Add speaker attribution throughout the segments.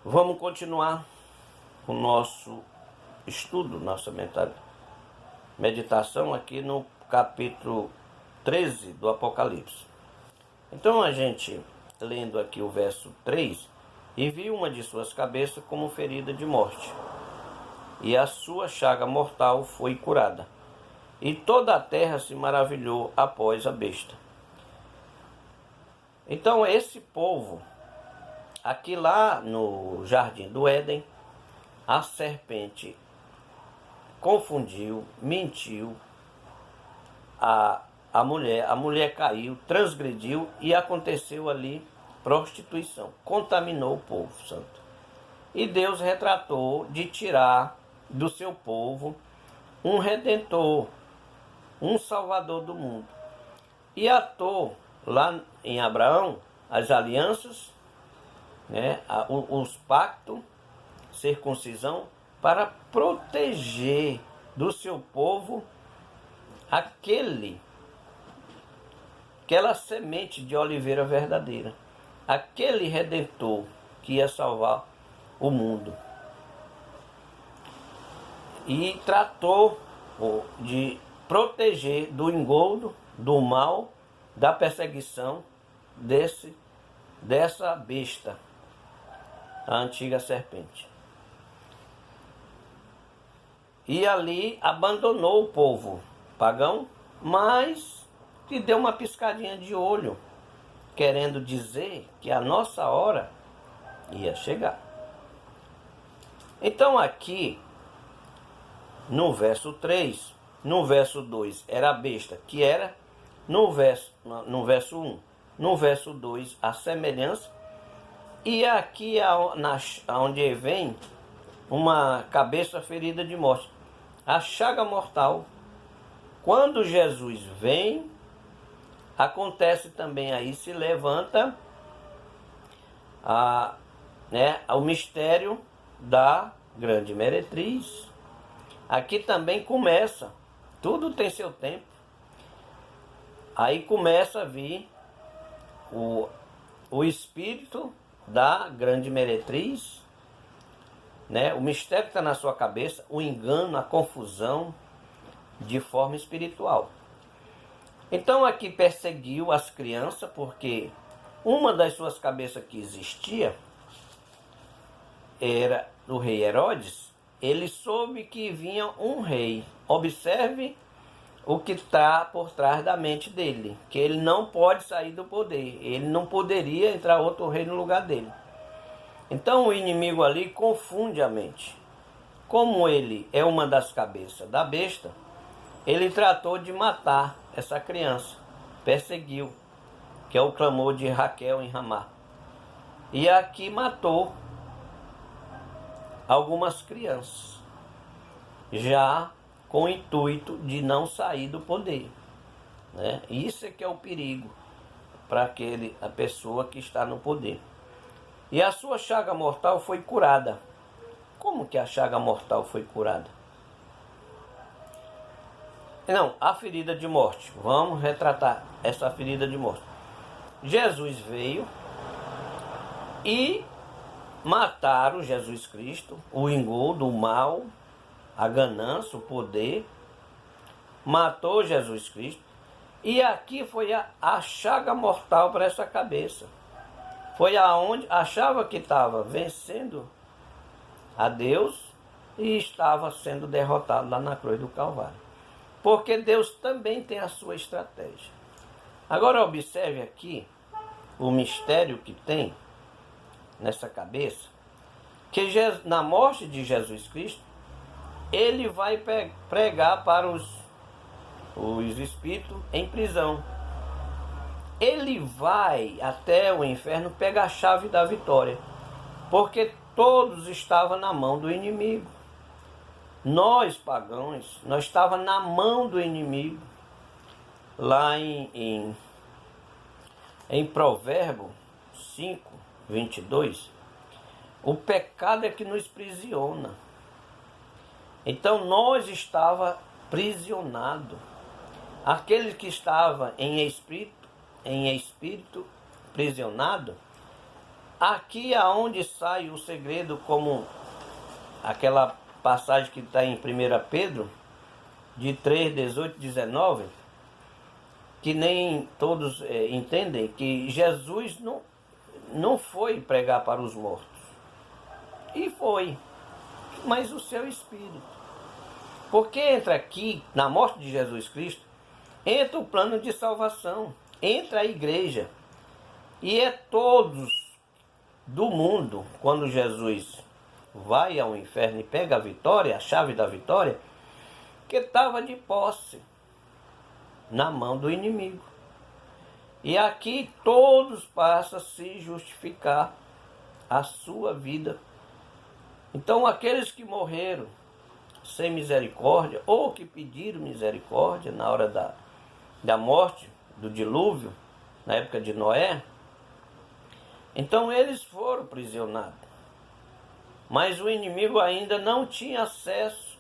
Speaker 1: Vamos continuar o nosso estudo, nossa meditação aqui no capítulo 13 do Apocalipse. Então a gente, lendo aqui o verso 3, e viu uma de suas cabeças como ferida de morte, e a sua chaga mortal foi curada. E toda a terra se maravilhou após a besta. Então esse povo, aqui lá no Jardim do Éden, a serpente confundiu, mentiu a mulher caiu, transgrediu e aconteceu ali prostituição, contaminou o povo santo. E Deus retratou de tirar do seu povo um redentor, um salvador do mundo. E atou lá em Abraão as alianças, os pactos, circuncisão, para proteger do seu povo aquela semente de oliveira verdadeira, aquele redentor que ia salvar o mundo. E tratou de proteger do engodo, do mal, da perseguição dessa besta, a antiga serpente. E ali abandonou o povo pagão, mas que deu uma piscadinha de olho, querendo dizer que a nossa hora ia chegar. Então aqui, no verso 3, no verso 2 era a besta, que era no verso 1, no verso 2 a semelhança, e aqui onde vem uma cabeça ferida de morte, a chaga mortal. Quando Jesus vem, acontece também aí, se levanta o mistério da grande meretriz. Aqui também começa, tudo tem seu tempo. Aí começa a vir o espírito da grande meretriz, o mistério que está na sua cabeça, o engano, a confusão, de forma espiritual. Então aqui perseguiu as crianças, porque uma das suas cabeças que existia era o rei Herodes. Ele soube que vinha um rei. Observe o que está por trás da mente dele, que ele não pode sair do poder, ele não poderia entrar outro rei no lugar dele. Então o inimigo ali confunde a mente. Como ele é uma das cabeças da besta, ele tratou de matar essa criança, perseguiu, que é o clamor de Raquel em Ramá. E aqui matou algumas crianças, já com o intuito de não sair do poder. Isso é que é o perigo para a pessoa que está no poder. E a sua chaga mortal foi curada. Como que a chaga mortal foi curada? Não, a ferida de morte. Vamos retratar essa ferida de morte. Jesus veio e mataram Jesus Cristo, o engodo, o mal, a ganância, o poder. Matou Jesus Cristo. E aqui foi a chaga mortal para essa cabeça. Foi aonde achava que estava vencendo a Deus e estava sendo derrotado lá na cruz do Calvário. Porque Deus também tem a sua estratégia. Agora observe aqui o mistério que tem nessa cabeça, que na morte de Jesus Cristo, ele vai pregar para os espíritos em prisão. Ele vai até o inferno pegar a chave da vitória, porque todos estavam na mão do inimigo. Nós, pagãos, nós estávamos na mão do inimigo. Lá em Provérbio 5, 22, o pecado é que nos prisiona. Então nós estávamos prisionados. Aquele que estava em espírito prisionado, aqui aonde sai o segredo, como aquela passagem que está em 1 Pedro, de 3, 18, 19, que nem todos entendem, que Jesus não foi pregar para os mortos. E foi, mas o seu Espírito. Porque entra aqui, na morte de Jesus Cristo, entra o plano de salvação, entra a igreja. E é todos do mundo, quando Jesus vai ao inferno e pega a vitória, a chave da vitória, que estava de posse na mão do inimigo. E aqui todos passam a se justificar a sua vida. Então aqueles que morreram sem misericórdia, ou que pediram misericórdia na hora da morte, do dilúvio, na época de Noé, então eles foram prisionados. Mas o inimigo ainda não tinha acesso,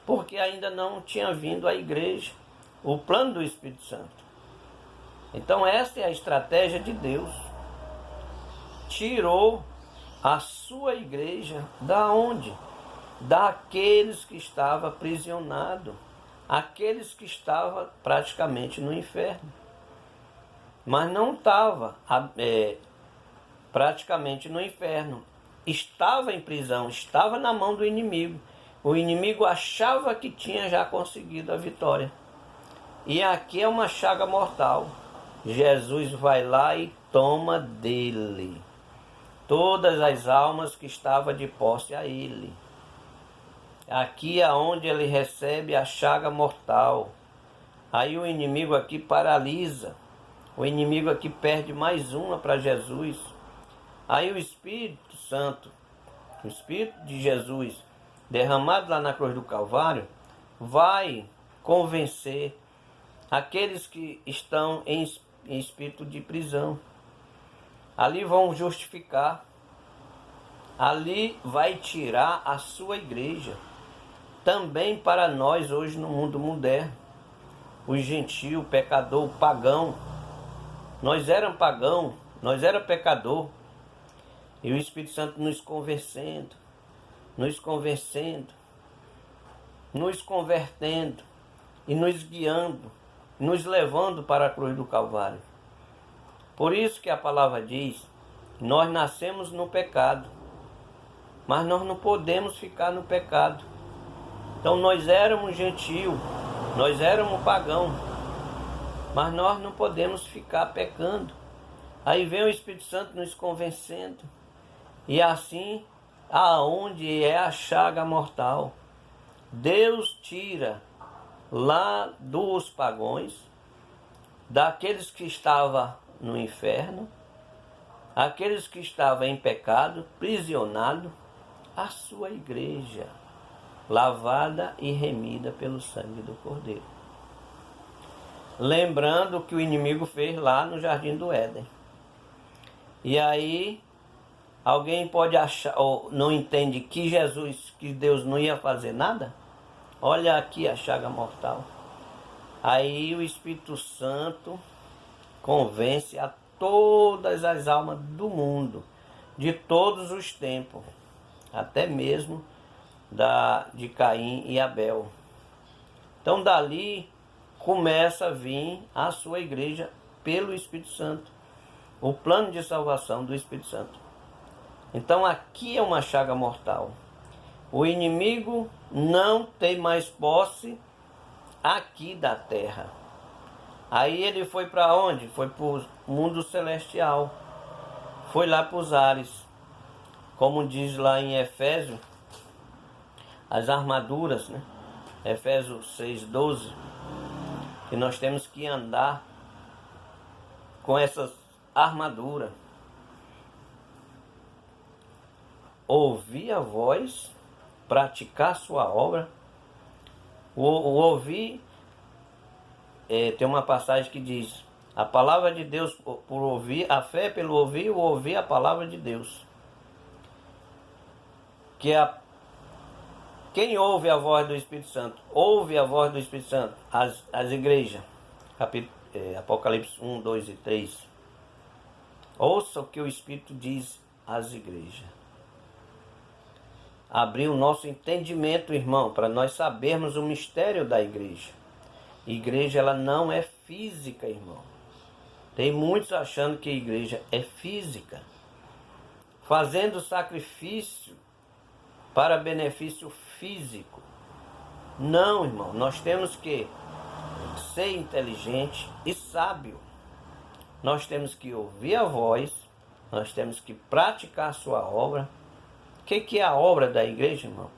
Speaker 1: porque ainda não tinha vindo a igreja, o plano do Espírito Santo. Então esta é a estratégia de Deus. Tirou a sua igreja da onde? Daqueles que estavam aprisionados, aqueles que estavam praticamente no inferno. Mas não estava praticamente no inferno. Estava em prisão, estava na mão do inimigo. O inimigo achava que tinha já conseguido a vitória. E aqui é uma chaga mortal. Jesus vai lá e toma dele todas as almas que estavam de posse a ele. Aqui é onde ele recebe a chaga mortal. Aí o inimigo aqui paralisa. O inimigo aqui perde mais uma para Jesus. Aí o Espírito Santo, o Espírito de Jesus, derramado lá na cruz do Calvário, vai convencer aqueles que estão em espírito de prisão. Ali vão justificar. Ali vai tirar a sua igreja. Também para nós hoje no mundo moderno. O gentil, o pecador, o pagão. Nós éramos pagão, nós éramos pecador. E o Espírito Santo nos convencendo, nos convencendo, nos convertendo e nos guiando, nos levando para a cruz do Calvário. Por isso que a palavra diz, nós nascemos no pecado, mas nós não podemos ficar no pecado. Então nós éramos gentil, nós éramos pagão, mas nós não podemos ficar pecando. Aí vem o Espírito Santo nos convencendo, e assim, aonde é a chaga mortal, Deus tira lá dos pagões, daqueles que estavam no inferno, aqueles que estavam em pecado, prisionados, a sua igreja, lavada e remida pelo sangue do Cordeiro. Lembrando o que o inimigo fez lá no Jardim do Éden. E aí, alguém pode achar, ou não entende que que Deus não ia fazer nada? Olha aqui a chaga mortal. Aí o Espírito Santo convence a todas as almas do mundo, de todos os tempos, até mesmo de Caim e Abel. Então dali começa a vir a sua igreja pelo Espírito Santo, o plano de salvação do Espírito Santo. Então aqui é uma chaga mortal. O inimigo não tem mais posse aqui da terra. Aí ele foi para onde? Foi para o mundo celestial. Foi lá para os ares. Como diz lá em Efésios, as armaduras, né? Efésios 6:12, que nós temos que andar com essas armaduras. Ouvir a voz, praticar sua obra. O ouvir, tem uma passagem que diz, a palavra de Deus por ouvir, a fé pelo ouvir, o ouvir a palavra de Deus. Que quem ouve a voz do Espírito Santo, ouve a voz do Espírito Santo, as igrejas, Apocalipse 1, 2 e 3. Ouça o que o Espírito diz às igrejas. Abrir o nosso entendimento, irmão, para nós sabermos o mistério da igreja. Igreja, ela não é física, irmão. Tem muitos achando que a igreja é física, fazendo sacrifício para benefício físico. Não, irmão, nós temos que ser inteligente e sábio. Nós temos que ouvir a voz, nós temos que praticar a sua obra. O que é a obra da igreja, irmão?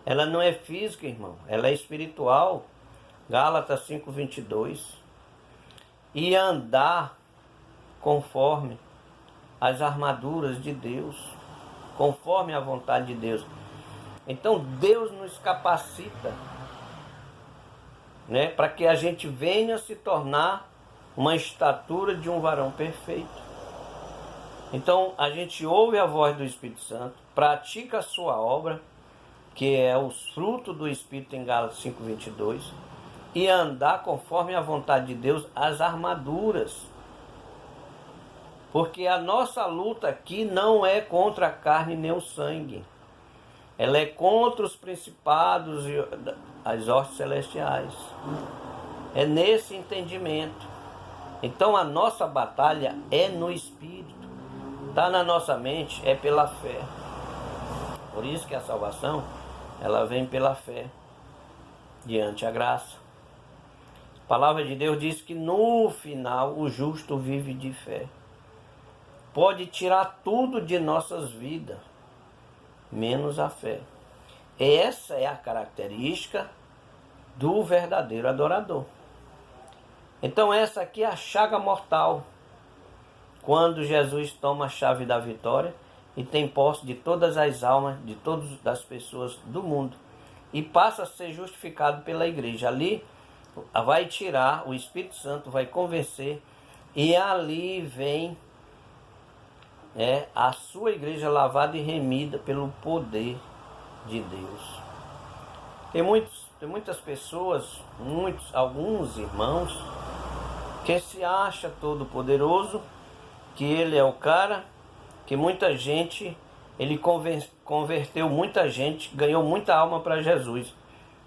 Speaker 1: Ela não é física, irmão, ela é espiritual. Gálatas 5:22. E andar conforme as armaduras de Deus, conforme a vontade de Deus. Então Deus nos capacita, né, para que a gente venha se tornar uma estatura de um varão perfeito. Então a gente ouve a voz do Espírito Santo, pratica a sua obra, que é os frutos do Espírito em Gálatas 5:22, e andar conforme a vontade de Deus, as armaduras. Porque a nossa luta aqui não é contra a carne nem o sangue. Ela é contra os principados e as hostes celestiais. É nesse entendimento. Então a nossa batalha é no Espírito. Está na nossa mente, é pela fé. Por isso que a salvação, ela vem pela fé, diante a graça. A palavra de Deus diz que no final o justo vive de fé. Pode tirar tudo de nossas vidas, menos a fé. Essa é a característica do verdadeiro adorador. Então essa aqui é a chaga mortal. Quando Jesus toma a chave da vitória e tem posse de todas as almas, de todas as pessoas do mundo, e passa a ser justificado pela igreja. Ali vai tirar, o Espírito Santo vai convencer, e ali vem a sua igreja lavada e remida pelo poder de Deus. Tem muitas pessoas, alguns irmãos, que se acha todo poderoso, que ele é o cara, que muita gente, ele converteu muita gente, ganhou muita alma para Jesus.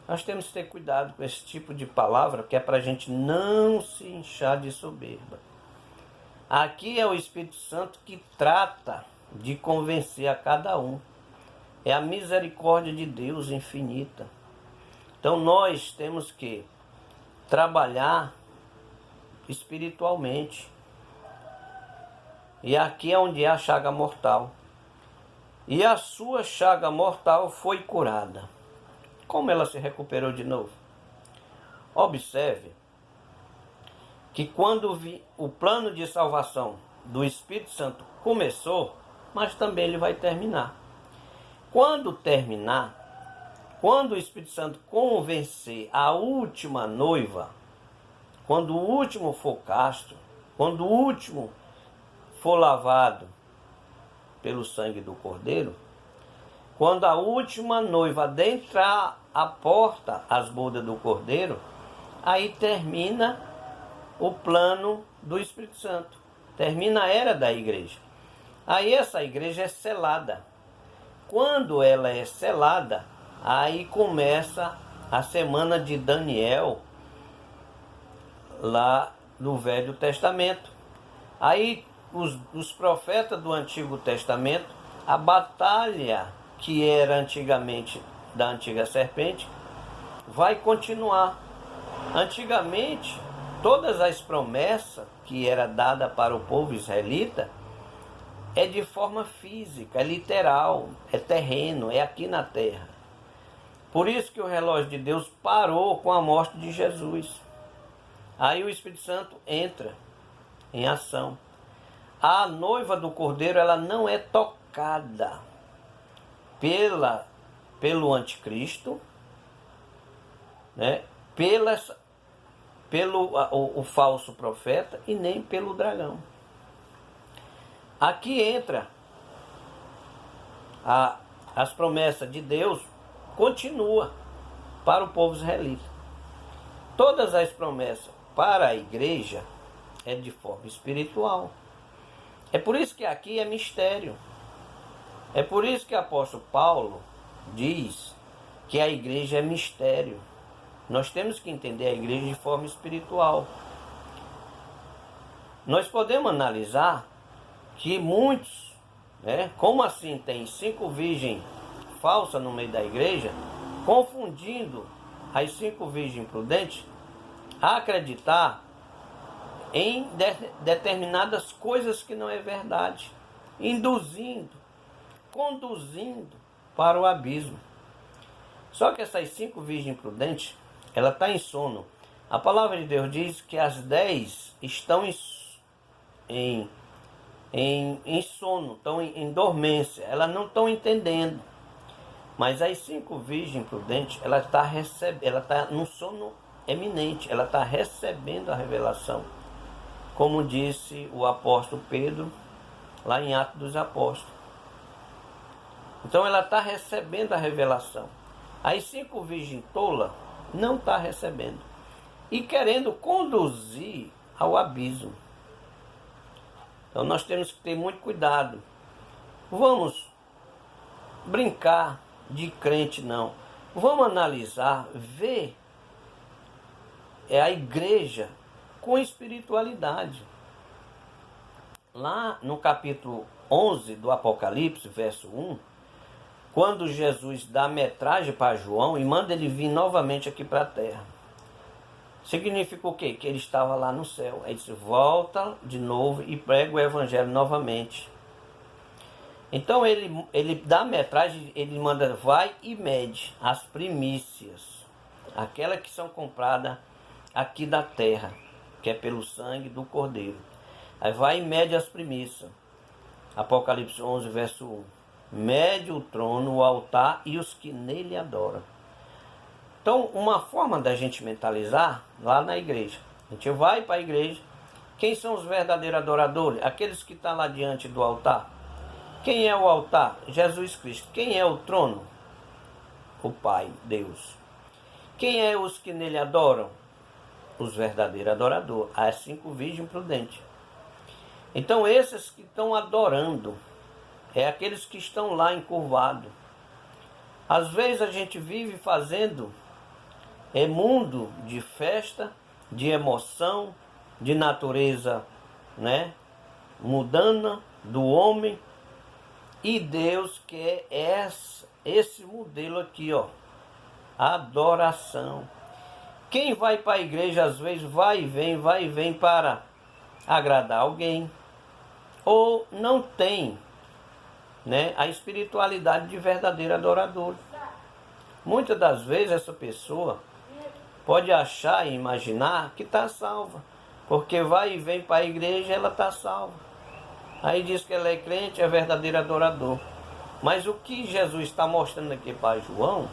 Speaker 1: Nós temos que ter cuidado com esse tipo de palavra, que é para a gente não se inchar de soberba. Aqui é o Espírito Santo que trata de convencer a cada um. É a misericórdia de Deus infinita. Então nós temos que trabalhar espiritualmente. E aqui é onde é a chaga mortal. E a sua chaga mortal foi curada. Como ela se recuperou de novo? Observe que quando o plano de salvação do Espírito Santo começou, mas também ele vai terminar. Quando terminar, quando o Espírito Santo convencer a última noiva, quando o último for casto, quando o último for lavado pelo sangue do Cordeiro, quando a última noiva adentrar a porta, as bodas do Cordeiro, aí termina o plano do Espírito Santo. Termina a era da igreja. Aí essa igreja é selada. Quando ela é selada, aí começa a semana de Daniel, lá no Velho Testamento. Aí os profetas do Antigo Testamento, a batalha que era antigamente da antiga serpente, vai continuar. Antigamente, todas as promessas que era dada para o povo israelita é de forma física, é literal, é terreno, é aqui na terra. Por isso que o relógio de Deus parou com a morte de Jesus. Aí o Espírito Santo entra em ação. A noiva do Cordeiro, ela não é tocada pelo anticristo, né? Pelo falso profeta e nem pelo dragão. Aqui entra as promessas de Deus, continua para o povo israelita. Todas as promessas para a igreja é de forma espiritual. É por isso que aqui é mistério. É por isso que o apóstolo Paulo diz que a igreja é mistério. Nós temos que entender a igreja de forma espiritual. Nós podemos analisar que muitos, como assim tem 5 virgens falsas no meio da igreja, confundindo as 5 virgens prudentes a acreditar em determinadas coisas que não é verdade, conduzindo para o abismo. Só que essas 5 virgens prudentes, ela está em sono. A palavra de Deus diz que as 10 estão em sono, estão em dormência, elas não estão entendendo. Mas as 5 virgens prudentes, ela está no sono eminente, ela está recebendo a revelação, como disse o apóstolo Pedro lá em Atos dos Apóstolos. Então ela está recebendo a revelação. As 5 virgens tolas não está recebendo e querendo conduzir ao abismo. Então nós temos que ter muito cuidado. Vamos brincar de crente não. Vamos analisar, ver a igreja com espiritualidade. Lá no capítulo 11 do Apocalipse, verso 1, quando Jesus dá metragem para João e manda ele vir novamente aqui para a terra, significa o quê? Que ele estava lá no céu. Aí disse, volta de novo e prega o evangelho novamente. Então ele dá metragem, ele manda, vai e mede as primícias, aquelas que são compradas aqui da terra, que é pelo sangue do Cordeiro. Aí vai e mede as primícias. Apocalipse 11, verso 1. Mede o trono, o altar e os que nele adoram. Então, uma forma da gente mentalizar lá na igreja. A gente vai para a igreja. Quem são os verdadeiros adoradores? Aqueles que estão lá diante do altar. Quem é o altar? Jesus Cristo. Quem é o trono? O Pai, Deus. Quem é os que nele adoram? Os verdadeiros adoradores. As 5 virgens prudentes. Então, esses que estão adorando, é aqueles que estão lá encurvados. Às vezes a gente vive fazendo mundo de festa, de emoção, de natureza, mudana do homem. E Deus quer esse modelo aqui, adoração. Quem vai para a igreja às vezes vai e vem para agradar alguém, ou não tem a espiritualidade de verdadeiro adorador. Muitas das vezes essa pessoa pode achar e imaginar que está salva, porque vai e vem para a igreja, ela está salva. Aí diz que ela é crente, é verdadeiro adorador. Mas o que Jesus está mostrando aqui para João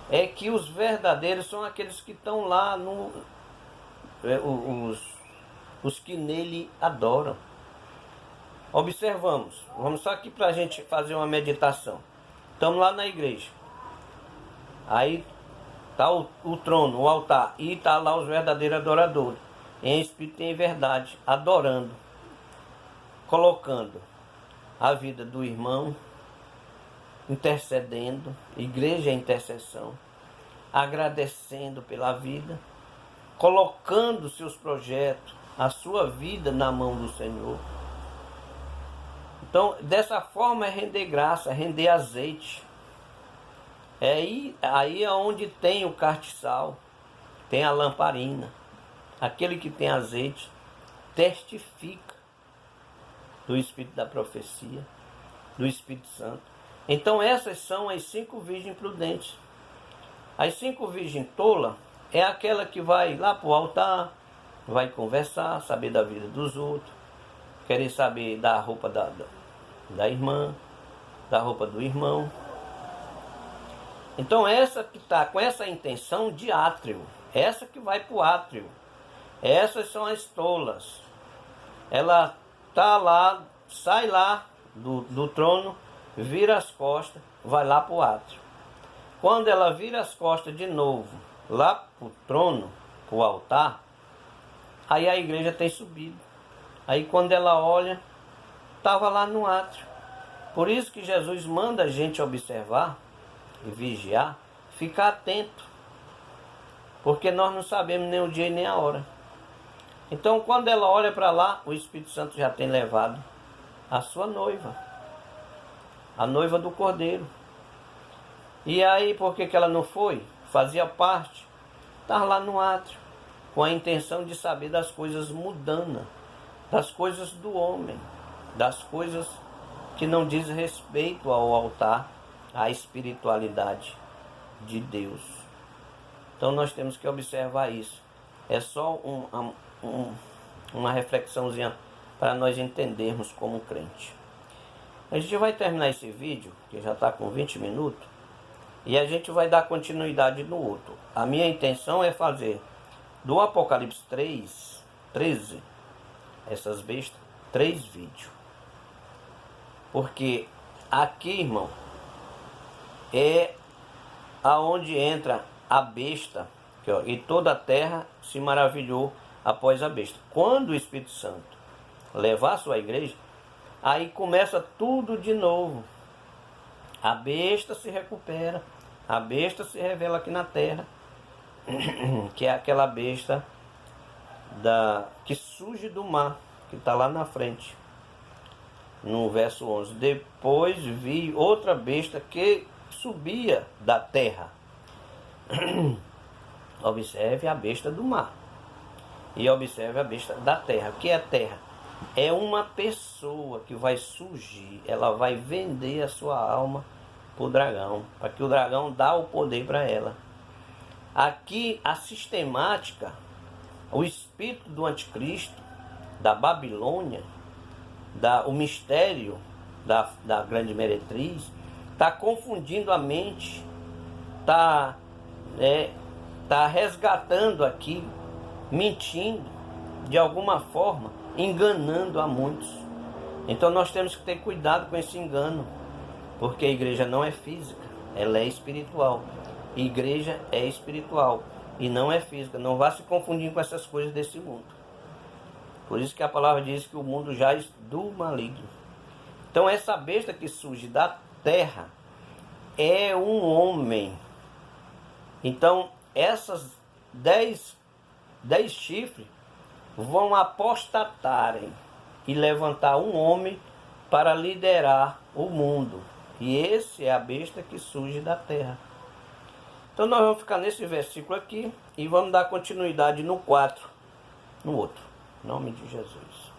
Speaker 1: é que os verdadeiros são aqueles que estão lá, os que nele adoram. Observamos, vamos só aqui para a gente fazer uma meditação. Estamos lá na igreja. Aí está o trono, o altar, e está lá os verdadeiros adoradores, em espírito e em verdade, adorando, colocando a vida do irmão, intercedendo, igreja é intercessão, agradecendo pela vida, colocando seus projetos, a sua vida na mão do Senhor. Então, dessa forma é render graça, é render azeite. Aí é onde tem o castiçal, tem a lamparina. Aquele que tem azeite testifica do Espírito da profecia, do Espírito Santo. Então essas são as 5 virgens prudentes. As 5 virgens tolas é aquela que vai lá para o altar, vai conversar, saber da vida dos outros, querer saber da roupa da irmã, da roupa do irmão. Então essa que está com essa intenção de átrio, essa que vai para o átrio, essas são as tolas. Ela está lá, sai lá do trono, vira as costas, vai lá para o átrio. Quando ela vira as costas de novo, lá para o trono, para o altar, aí a igreja tem subido. Aí quando ela olha, estava lá no átrio. Por isso que Jesus manda a gente observar e vigiar, ficar atento, porque nós não sabemos nem o dia e nem a hora. Então, quando ela olha para lá, o Espírito Santo já tem levado a sua noiva, a noiva do Cordeiro. E aí, por que ela não foi? Fazia parte, estava lá no átrio, com a intenção de saber das coisas mundanas, das coisas do homem, das coisas que não diz respeito ao altar, à espiritualidade de Deus. Então nós temos que observar isso. É só uma reflexãozinha para nós entendermos como crente. A gente vai terminar esse vídeo, que já está com 20 minutos, e a gente vai dar continuidade no outro. A minha intenção é fazer do Apocalipse 13, essas bestas, 3 vídeos. Porque aqui, irmão, é aonde entra a besta, que, ó, e toda a terra se maravilhou após a besta. Quando o Espírito Santo levar a sua igreja, aí começa tudo de novo. A besta se recupera, a besta se revela aqui na terra, que é aquela besta que surge do mar, que está lá na frente, no verso 11. Depois vi outra besta que subia da terra. Observe a besta do mar e observe a besta da terra. O que é terra? É uma pessoa que vai surgir, ela vai vender a sua alma para o dragão, para que o dragão dá o poder para ela. Aqui a sistemática, o espírito do anticristo, da Babilônia, o mistério da grande meretriz, está confundindo a mente, está resgatando aqui, mentindo, de alguma forma, enganando a muitos. Então nós temos que ter cuidado com esse engano, porque a igreja não é física, ela é espiritual. Igreja é espiritual e não é física. Não vá se confundir com essas coisas desse mundo. Por isso que a palavra diz que o mundo jaz do maligno. Então essa besta que surge da terra é um homem. Então essas 10 chifres vão apostatarem e levantar um homem para liderar o mundo. E esse é a besta que surge da terra. Então nós vamos ficar nesse versículo aqui e vamos dar continuidade no 4, no outro. Em nome de Jesus.